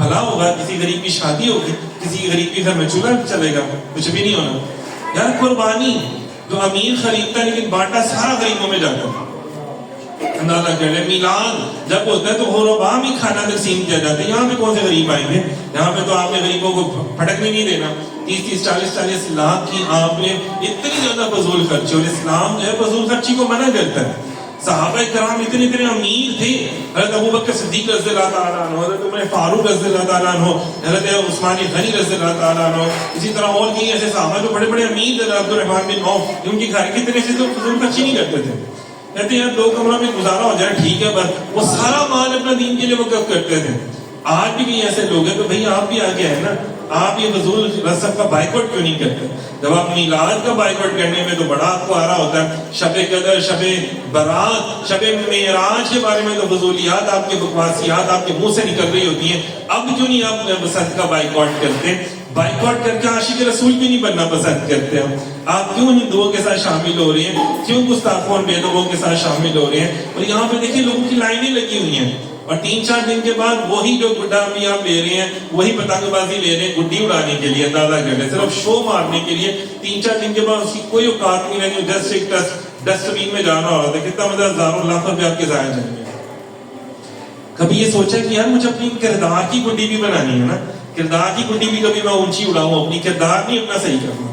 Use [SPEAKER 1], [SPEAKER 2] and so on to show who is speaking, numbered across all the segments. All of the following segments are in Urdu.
[SPEAKER 1] بھلا ہوگا، کسی غریب کی شادی ہوگی، کسی غریب کے گھر میں چولہا چلے گا، کچھ بھی نہیں ہونا. یار قربانی جو امیر خریدتا ہے لیکن بانٹا سارا غریبوں میں جاتا ہے. اندازہ کر لیں میلاد جب ہوتا ہے تو غربا میں کھانا تقسیم کیا جاتا ہے. یہاں پہ کون سے غریب آئیں گے؟ یہاں پہ تو آپ نے غریبوں کو پھٹکنے نہیں دینا. 30-40 لاکھ کی آپ نے اتنی زیادہ فضول خرچی، اور اسلام جو ہے فضول خرچی کو منع کرتا ہے. صحابہ کرام اتنے امیر تھے. حضرت ابوبکر صدیق رضی اللہ تعالیٰ عنہ، حضرت عمر فاروق رضی اللہ تعالیٰ عنہ، حضرت عثمان غنی رضی اللہ تعالیٰ عنہ، اسی طرح اور کئی ایسے صحابہ جو بڑے بڑے امیر تھے. عبد الرحمن بن عوف ان کے گھر کی طرح سے تو فضول خرچی نہیں کرتے تھے. کہتے ہیں 2 کمروں میں گزارا ہو جائے ٹھیک ہے، بس وہ سارا مال اپنا دین کے لیے وقف کرتے تھے. آج بھی کئی ایسے لوگ ہیں کہ بھئی آپ بھی آگے ہیں نا، آپ یہ فضول رسم کا بائیکاٹ کیوں نہیں کرتے؟ جب آپ میلاد کا بائیکاٹ کرنے میں تو بڑا آپ کو آ رہا ہوتا ہے. شب قدر، شب برات، شب معراج کے بارے میں تو فضولیات آپ کے بکواسیات آپ کے منہ سے نکل رہی ہوتی ہیں. اب کیوں نہیں آپ بسنت کا بائیکاٹ کرتے؟ بائیکاٹ کر کے عاشق رسول کیوں نہیں بننا پسند کرتے ہیں؟ آپ کیوں ہندوؤں کے ساتھ شامل ہو رہے ہیں؟ کیوں گستاخوں اور بےدبوں کے ساتھ شامل ہو رہے ہیں؟ اور یہاں پہ دیکھیں لوگوں کی لائنیں لگی ہوئی ہیں، اور 3-4 دن کے بعد وہی جو گڈا بھی آپ لے رہے ہیں، وہی پتنگ بازی لے رہے ہیں گڈی اڑانے کے لیے. اندازہ کر لیں، صرف شو مارنے کے لیے. 3-4 دن کے بعد اس کی کوئی اوقات نہیں رہی. جسٹ ایک ڈسٹ بین میں جانا ہو رہا تھا. کتنا مطلب ہزاروں لاکھوں روپے آپ کے ضائع جائیں گے. کبھی یہ سوچا کہ یار مجھے اپنی کردار کی گڈی بھی بنانی ہے نا، کردار کی گڈی بھی کبھی میں اونچی اڑاؤں، اپنی کردار نہیں اپنا صحیح کرنا.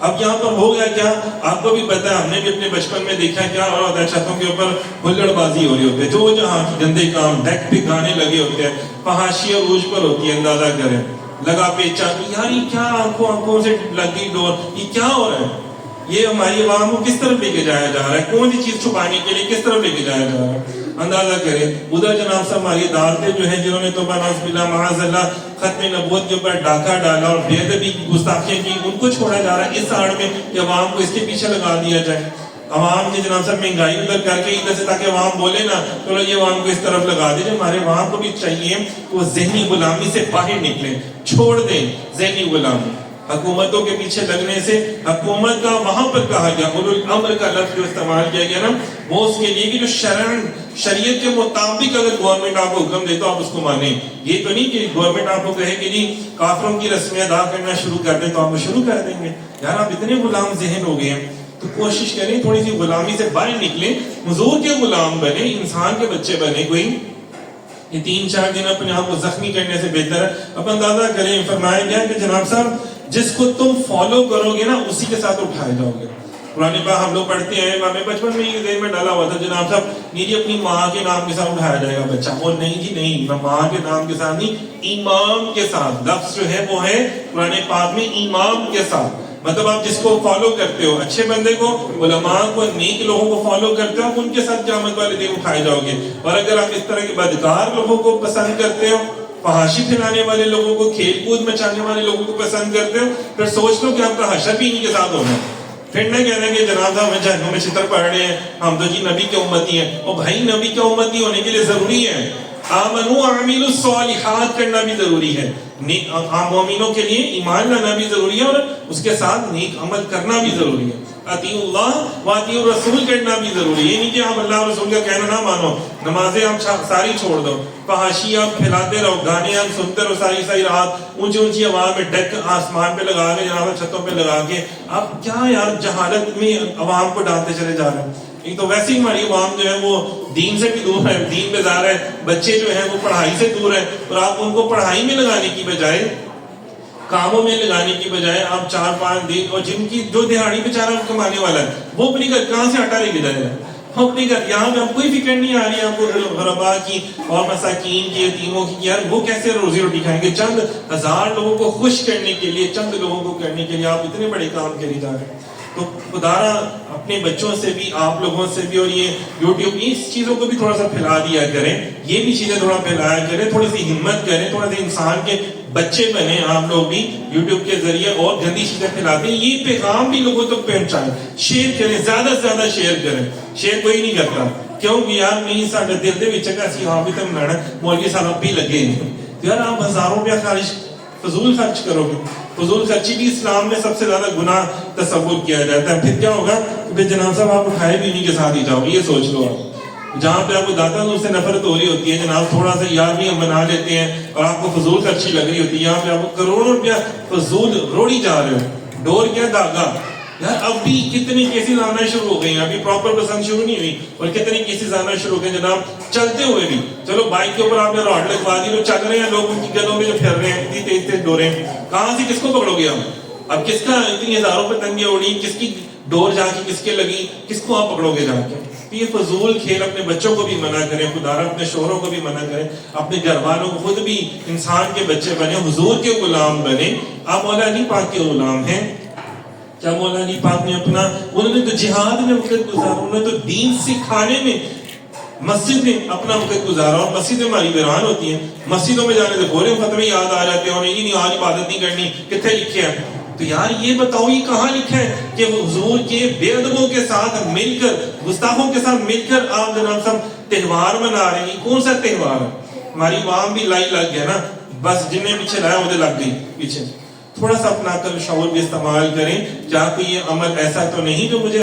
[SPEAKER 1] اب یہاں پر ہو گیا کیا؟ آپ کو بھی پتا ہے، ہم نے بھی اپنے بچپن میں دیکھا کیا ہو رہا ہے. چھتوں کے اوپر ہلڑ بازی ہو رہی ہوتی ہے، جو جہاں کی گندے کام، ڈیک پہ گانے لگے ہوتے ہیں، فحاشی عروج پر ہوتی ہے. اندازہ کریں لگا پیچا، یار یہ کیا آنکھوں سے لگی ڈور، یہ کیا ہو رہا ہے؟ یہ ہماری عوام کو کس طرف لے کے جایا جا رہا ہے؟ کون سی چیز چھپانے کے لیے کس طرف لے کے جایا جا رہا ہے؟ اندازہ کریں. ادھر جناب صاحب ہماری عدالتیں جو ہیں، جنہوں نے توبہ نعوذ باللہ معاذ اللہ ختم نبوت کے اوپر ڈاکہ ڈالا اور بے ادبی کی گستاخیاں کی، ان کو چھوڑا جا رہا ہے اس آڑ میں کہ عوام کو اس کے پیچھے لگا دیا جائے. عوام کی جناب صاحب مہنگائی ادھر کر کے ادھر سے، تاکہ عوام بولے نا چلو یہ عوام کو اس طرف لگا دیں. ہمارے عوام کو بھی چاہیے کہ وہ ذہنی غلامی سے باہر نکلیں، چھوڑ دیں ذہنی غلامی. حکومتوں کے پیچھے لگنے سے، حکومت کا وہاں پر کہا گیا اولو الامر کا لفظ جو استعمال کیا گیا نا، وہ اس کے لیے کہ جو شریعت کے مطابق اگر گورنمنٹ آپ کو حکم دے تو آپ اس کو مانیں. یہ تو نہیں کہ گورنمنٹ آپ کو کہے کہ جی کافروں کی رسمیں ادا کرنا شروع کر دیں تو آپ وہ شروع کر دیں گے. یار آپ اتنے غلام ذہن ہو گئے ہیں تو کوشش کریں تھوڑی سی غلامی سے باہر نکلیں، حضور کے غلام بنیں، انسان کے بچے بنیں. کوئی یہ 3-4 دن اپنے آپ کو زخمی کرنے سے بہتر ہے. اب اندازہ کریں، فرمایا گیا کہ جناب صاحب جس کو تم فالو کرو گے نا اسی کے ساتھ اٹھائے جاؤ گے. قرآن پاک ہم لوگ پڑھتے ہیں، ہمیں بچپن میں یہ ذہن میں ڈالا ہوا تھا جناب صاحب نہیں جی اپنی ماں کے نام کے ساتھ اٹھایا جائے گا بچہ. اور نہیں جی نہیں، ماں کے نام کے ساتھ نہیں، امام کے ساتھ. لفظ جو ہے وہ ہے قرآن پاک میں امام کے ساتھ. مطلب آپ جس کو فالو کرتے ہو، اچھے بندے کو، علماء کو، نیک لوگوں کو فالو کرتے ہو، ان کے ساتھ قیامت والے دن اٹھائے جاؤ گے. اور اگر آپ اس طرح کے بدکار لوگوں کو پسند کرتے ہو، فحاشی پھیلانے والے لوگوں کو، کھیل کود مچانے والے لوگوں کو پسند کرتے ہو، پھر سوچ لو کہ آپ کا حشر بھی انہیں کے ساتھ ہونا. پھر نہ کہنا کہ جناب صاحب ہمیں جہنم میں چھتر پڑھ رہے ہیں، ہم تو جی نبی کے امتی ہیں. اور بھائی نبی کے امتی ہونے کے لیے ضروری ہے آمنو عاملوا الصالحات کرنا بھی ضروری ہے. عام مومنوں کے لیے ایمان لانا بھی ضروری ہے اور اس کے ساتھ نیک عمل کرنا بھی ضروری ہے. اطیعوا اللہ و اطیعوا الرسول کرنا بھی ضروری ہے. یہ نہیں کہ آپ اللہ اور رسول کا کہنا نہ مانو، نمازیں آپ ساری چھوڑ دو، فحاشی آپ پھیلاتے رہو، گانے آپ سنتے رہو ساری رات، اونچی اونچی آواز میں ڈیک آسمان پہ لگا کے، جناب چھتوں پہ لگا کے، آپ کیا یار جہالت میں عوام کو ڈالتے چلے جا رہے ہیں. ایک تو ویسے ہی ہماری عوام جو ہے وہ دین سے بھی دور ہے، دین پہ زیادہ ہے، بچے جو ہیں وہ پڑھائی سے دور ہیں، اور آپ ان کو پڑھائی میں لگانے کی بجائے، کاموں میں لگانے کی بجائے آپ 4-5 دن، اور جن کی جو دہاڑی بیچارہ کمانے والا ہے وہ اپنی گھر کہاں سے آٹا لے کے جائے گا؟ وہ اپنی گھر، یہاں پہ آپ کوئی فکر نہیں آ رہی ہے آپ کو غربا کی اور مساکین کی، یتیموں کی، یار وہ کیسے روزی روٹی کھائیں گے؟ چند ہزار لوگوں کو خوش کرنے کے لیے، چند لوگوں کو کرنے کے لیے آپ اتنے بڑے کام کرے جا رہے ہیں. تو خدارا اپنے بچوں سے بھی، آپ لوگوں سے بھی، اور یہ یوٹیوب اس چیزوں کو بھی تھوڑا سا پھیلا دیا کریں، یہ بھی چیزیں تھوڑا پھیلایا کریں، تھوڑی سی ہمت کریں، تھوڑا سا انسان کے بچے بنے آپ لوگ بھی یوٹیوب کے ذریعے، اور گندی چیزیں پھیلاتے ہیں یہ پیغام بھی لوگوں تک پہنچائیں، شیئر کریں، زیادہ سے زیادہ شیئر کریں. شیئر کوئی نہیں کرتا کیوں کہ یار نہیں ساڈے دل دے وچ اسی ہاں بھی تم لڑنا مولوی صاحب بھی لگے ہیں. یار آپ ہزاروں روپیہ خرچ فضول خرچ کرو گے. فضول خرچی بھی اسلام میں سب سے زیادہ گناہ تصور کیا جاتا ہے. پھر کیا ہوگا کہ جناب صاحب آپ اٹھائے بھی انہیں کے ساتھ ہی جاؤ گے. یہ سوچ لو آپ جہاں پہ آپ کو داتا حضور سے نفرت ہو رہی ہوتی ہے جناب، تھوڑا سا یارویں ہم بنا لیتے ہیں اور آپ کو فضول اچھی لگ رہی ہوتی ہے، یہاں پہ آپ کو کروڑوں روپیہ فضول روڑی جا رہے ہو، ڈور کیا داغا. یار اب بھی کتنی کیسز آنا شروع ہو گئی ہیں، ابھی پراپر پسند شروع نہیں ہوئی اور کتنی کیسز آنا شروع ہو گئے جناب چلتے ہوئے بھی. چلو بائک کے اوپر آپ نے راڈ لگوا دی، لوگ چل رہے ہیں، لوگ ان کی گلوں میں جو پھر رہے ہیں اتنی تیز تیز ڈوریں، کہاں سے کس کو پکڑو گے آپ؟ اب کس کا اتنی ہزاروں پتنگیں اڑی، کس کی ڈور جا کے کس کے لگی، کس کو آپ پکڑو گے جا کے؟ یہ فضول کھیل اپنے بچوں کو بھی منع کریں، خدا را اپنے شوہروں کو بھی منع کریں، اپنے گھر والوں کو، خود بھی انسان کے بچے بنے، حضور کے غلام بنے. آپ مولا علی پاک کے غلام ہیں. کیا مولا علی پاک نے اپنا، انہوں نے تو جہاد میں وقت گزارا، انہوں نے تو دین سکھانے میں مسجد میں اپنا وقت گزارا. اور مسجدیں ہماری ویران ہوتی ہیں، مسجدوں میں جانے سے بولے فتوے یاد آ جاتے ہیں، اور یہ نہیں آج عبادت نہیں کرنی، کتنے لکھے ہیں؟ تو یار یہ بتاؤ یہ کہاں لکھا ہے کہ حضور کے بے ادبوں کے ساتھ مل کر، گستاخوں کے ساتھ مل کر آپ جناب سب تہوار منا رہے ہیں؟ کون سا تہوار ہے؟ ہماری عوام بھی لائی لگ گیا نا، بس جن نے پیچھے لایا وہ لگ گئی پیچھے. تھوڑا سا اپنا عقل شعور بھی استعمال کریں. کیا کوئی یہ عمل ایسا تو نہیں جو مجھے